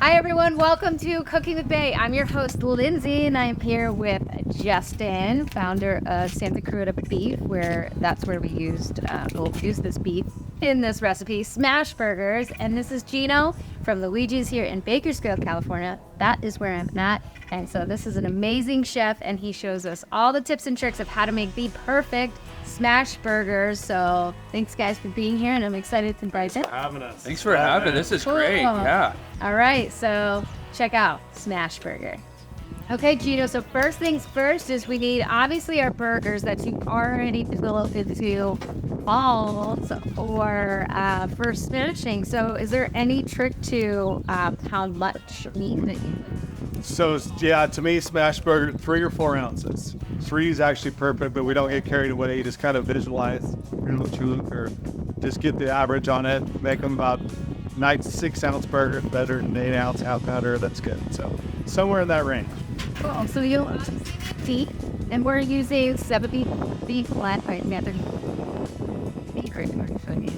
Hi everyone, welcome to Cooking with Bae. I'm your host Lindsay, and I'm here with Justin, founder of Santa Carota Beef, that's where we'll use this beef in this recipe, smash burgers. And this is Gino from Luigi's here in Bakersfield, California. That is where I'm at. And so this is an amazing chef, and he shows us all the tips and tricks of how to make the perfect smash burgers. So thanks guys for being here, and I'm excited to invite it. Thanks for having us. This is great. Yeah. All right, so check out smash burger. Okay, Gino, so first things first is we need obviously our burgers that you already developed into balls for smashing. So is there any trick to how much meat that you So yeah, to me, smash burger, 3 or 4 ounces. 3 is actually perfect, but we don't get carried away. You just kind of visualize, or just get the average on it. Make them about 6-ounce burger, better than 8-ounce, half pounder. That's good. So somewhere in that range. Cool. So you'll feet, and we're using 70 beef flat white method.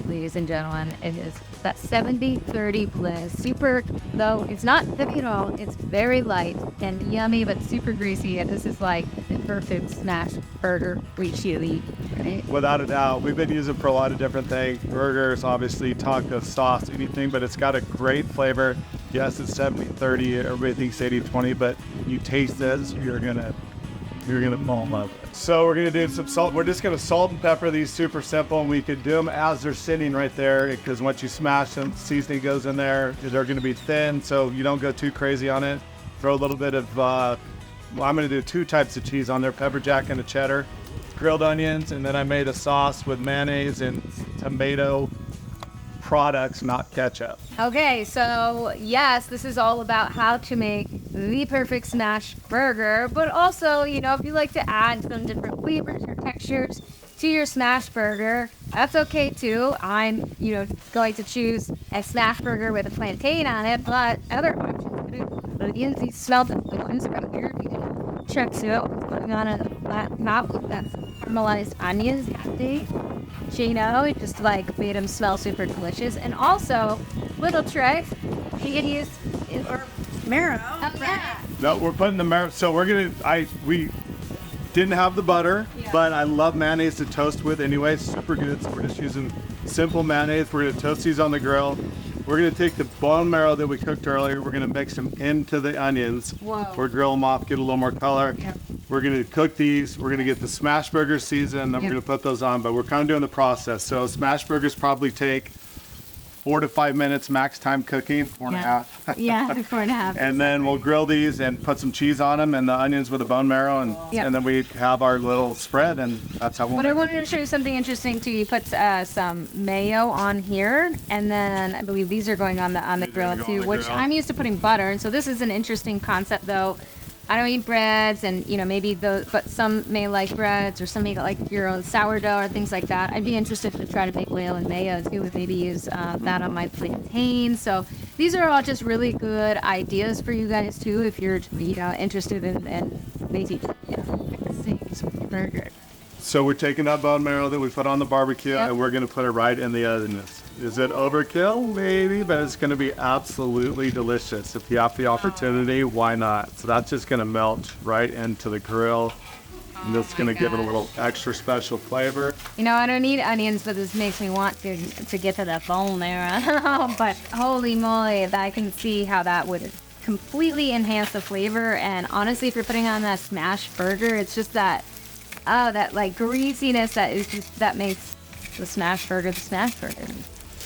Ladies and gentlemen, it is that 70-30 blend. Super, though it's not heavy at all. It's very light and yummy, but super greasy. And this is like the perfect smash burger reach you eat. Right? Without a doubt, we've been using for a lot of different things. Burgers, obviously, taco sauce, anything, but it's got a great flavor. Yes, it's 70-30, everybody thinks 80-20, but you taste this, you're gonna fall in love with it. So we're gonna do some salt. We're just gonna salt and pepper these, super simple, and we could do them as they're sitting right there, because once you smash them, seasoning goes in there. They're gonna be thin, so you don't go too crazy on it. Throw a little bit of, I'm gonna do 2 types of cheese on there, pepper jack and a cheddar, grilled onions, and then I made a sauce with mayonnaise and tomato products, not ketchup. Okay, so yes, this is all about how to make the perfect smash burger, but also, if you like to add some different flavors or textures to your smash burger, that's okay too. I'm, going to choose a smash burger with a plantain on it, but other options, you smell the ones right here. You can check out what's going on in the flat top with that caramelized onions. It just made them smell super delicious. And also, little trick, you can use or marrow. Oh yeah. No, we're putting the marrow. So we didn't have the butter, but I love mayonnaise to toast with anyway. It's super good. So we're just using simple mayonnaise. We're gonna toast these on the grill. We're gonna take the bone marrow that we cooked earlier. We're gonna mix them into the onions. Whoa. We're grill them off, get a little more color. Yep. We're gonna cook these. We're gonna get the smash burger seasoned. Then we're gonna put those on. But we're kind of doing the process. So smash burgers probably take 4 to 5 minutes max time cooking, 4.5. Yeah, 4.5. And then we'll grill these and put some cheese on them and the onions with the bone marrow, and then we have our little spread, and that's how we'll. But I wanted to show you something interesting too. You put some mayo on here, and then I believe these are going on the grill too, which I'm used to putting butter. And so this is an interesting concept, though. I don't eat breads, and but some may like breads, or some may like your own sourdough or things like that. I'd be interested to try to make oil and mayo too, with maybe use that on my plantain. So these are all just really good ideas for you guys too, if you're interested in maybe some burger. So we're taking that bone marrow that we put on the barbecue, and we're gonna put it right in the oven. Is it overkill? Maybe, but it's gonna be absolutely delicious. If you have the opportunity, why not? So that's just gonna melt right into the grill. And that's gonna give it a little extra special flavor. I don't eat onions, but this makes me want to get to that bone there. But holy moly, I can see how that would completely enhance the flavor. And honestly, if you're putting on that smash burger, it's just that greasiness that makes the smash burger the smash burger.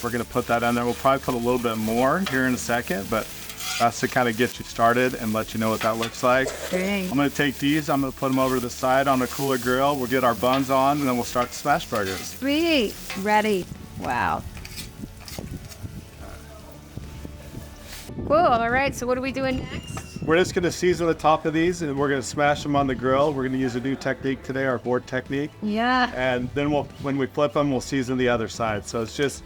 We're gonna put that on there. We'll probably put a little bit more here in a second, but that's to kind of get you started and let you know what that looks like. Great. I'm gonna take these, I'm gonna put them over to the side on a cooler grill. We'll get our buns on, and then we'll start the smash burgers. Sweet. Ready. Wow. Cool. All right, so what are we doing next? We're just gonna season the top of these, and we're gonna smash them on the grill. We're gonna use a new technique today, our board technique. Yeah. And then when we flip them, we'll season the other side. So it's just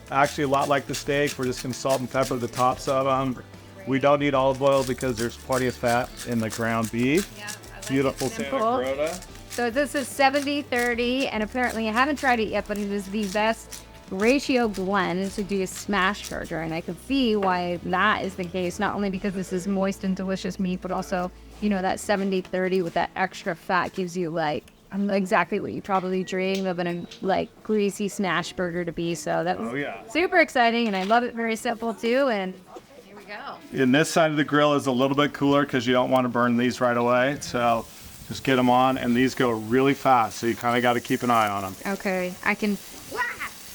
actually a lot like the steak. We're just gonna salt and pepper the tops of them. We don't need olive oil because there's plenty of fat in the ground beef. Yeah, I like Beautiful Santa Carota. So this is 70-30, and apparently I haven't tried it yet, but it is the best ratio blend to do a smash burger, and I can see why that is the case, not only because this is moist and delicious meat, but also, you know, that 70-30 with that extra fat gives you like exactly what you probably dream of a like greasy smash burger to be. So that was super exciting, and I love it. Very simple too, and here we go. And this side of the grill is a little bit cooler because you don't want to burn these right away. So just get them on, and these go really fast, so you kind of got to keep an eye on them. Okay,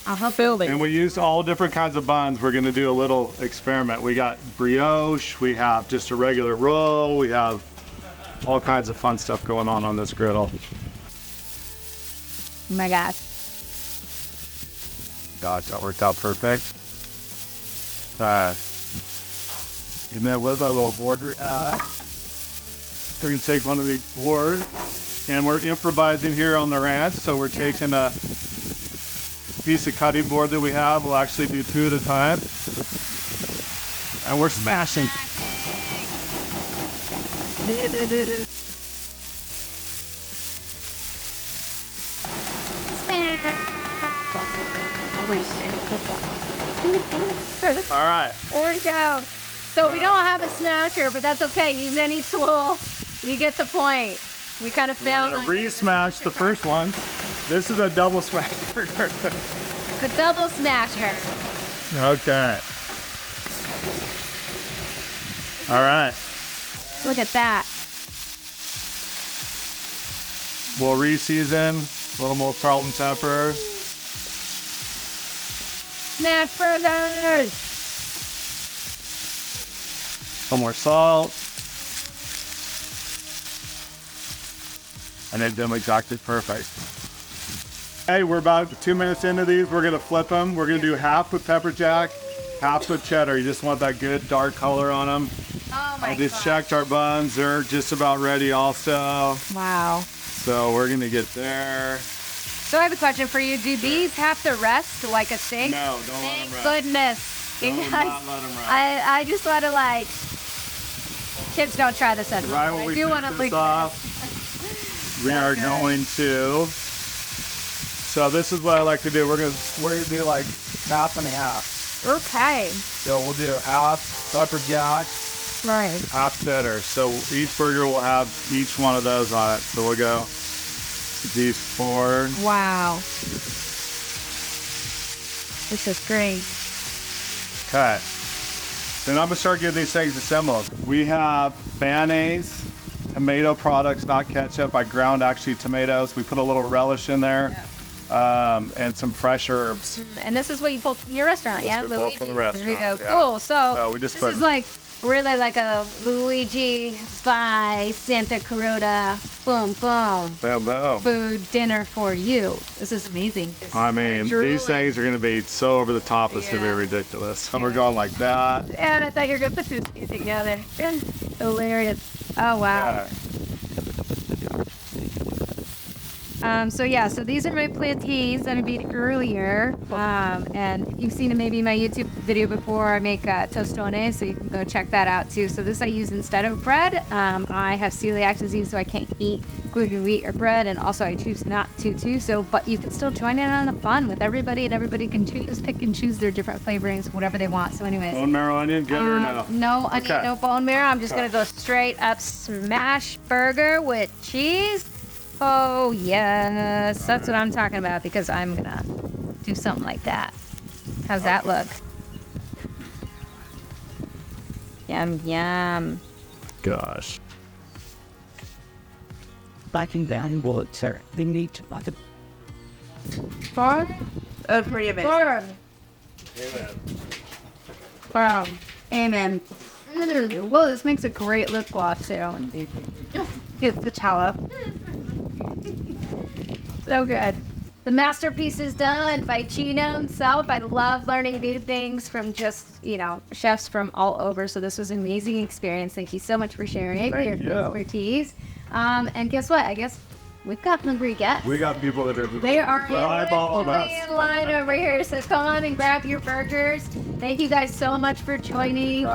I'll help build it. And we used all different kinds of buns. We're going to do a little experiment. We got brioche, we have just a regular roll, we have all kinds of fun stuff going on this griddle. Oh my gosh. Gosh, that worked out perfect. And then with our little border, we're going to take one of these boards, and we're improvising here on the ranch. So we're taking a piece of cutting board that we have. We'll actually do 2 at a time, and we're smashing. All right. There we go. So we don't have a smasher, but that's okay. Use any tool. You get the point. We kind of failed. Re-smash the first one. This is a double smash. The double smasher. Okay. All right. Look at that. We'll re-season. A little more salt and pepper. Smash burgers. Some more salt. And then them exactly perfect. Hey, we're about 2 minutes into these. We're gonna flip them. We're gonna do half with pepper jack, half with cheddar. You just want that good dark color on them. Oh my I just checked our buns. They're just about ready also. Wow. So we're gonna get there. So I have a question for you. Do these have to rest like a steak? No, don't let them rest. Goodness. Do You not guys, let them rest. I just want to like, kids don't try this at home. Right when I we do want to take leave this off, we are going to. So this is what I like to do. We're gonna do like half and half. Okay. So we'll do half pepper jack, Right. half cheddar. So each burger will have each one of those on it. So we'll go these 4. Wow. This is great. Okay. Then I'm gonna start getting these things assembled. We have mayonnaise, tomato products, not ketchup. I ground actually tomatoes. We put a little relish in there, and some fresh herbs. And this is what you pulled from your restaurant, yeah? we pulled from the restaurant, There you go. yeah. Cool. So we just this put- is like really like a Luigi by Santa Carota, boom, boom, Boom, boom. food dinner for you. This is amazing. I mean, Truly. these things are gonna be so over the top. It's gonna be Yeah. ridiculous. And we're going like that. And I thought you were going to put this together. Hilarious. Oh, wow. Yeah. So these are my plantains that I made earlier. And you've seen it maybe in my YouTube video before. I make tostones, so you can go check that out too. So this I use instead of bread. I have celiac disease, so I can't eat gluten, wheat, or bread. And also I choose not to too. So, but you can still join in on the fun with everybody, and everybody can pick and choose their different flavorings, whatever they want. So anyways. Bone marrow onion, get it or no? No onion, Okay. no bone marrow. I'm just gonna go straight up smash burger with cheese. Oh yes, that's what I'm talking about, because I'm gonna do something like that. How's that look? Yum yum. Gosh. Backing down bullets, sir. They need to bucket. Farm? Pretty amazing. Farm. Farm. Amen. Well, this makes a great lip gloss too. It's the tallow. So good. The masterpiece is done by Gino himself. I love learning new things from just, chefs from all over. So this was an amazing experience. Thank you so much for sharing your expertise. And guess what? I guess we've got hungry guests. We got people that are. They are eyeball us. in line over here. So come on and grab your burgers. Thank you guys so much for joining.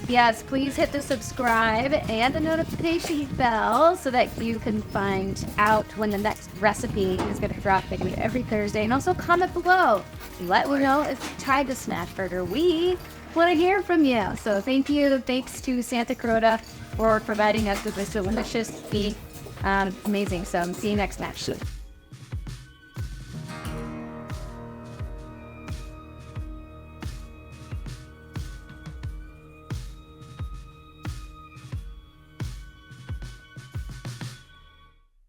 Yes, please hit the subscribe and the notification bell so that you can find out when the next recipe is going to drop every Thursday. And also comment below. Let me know if you tried the smash burger. We want to hear from you. So thank you. Thanks to Santa Carota for providing us with this delicious meat. Amazing. So see you next match.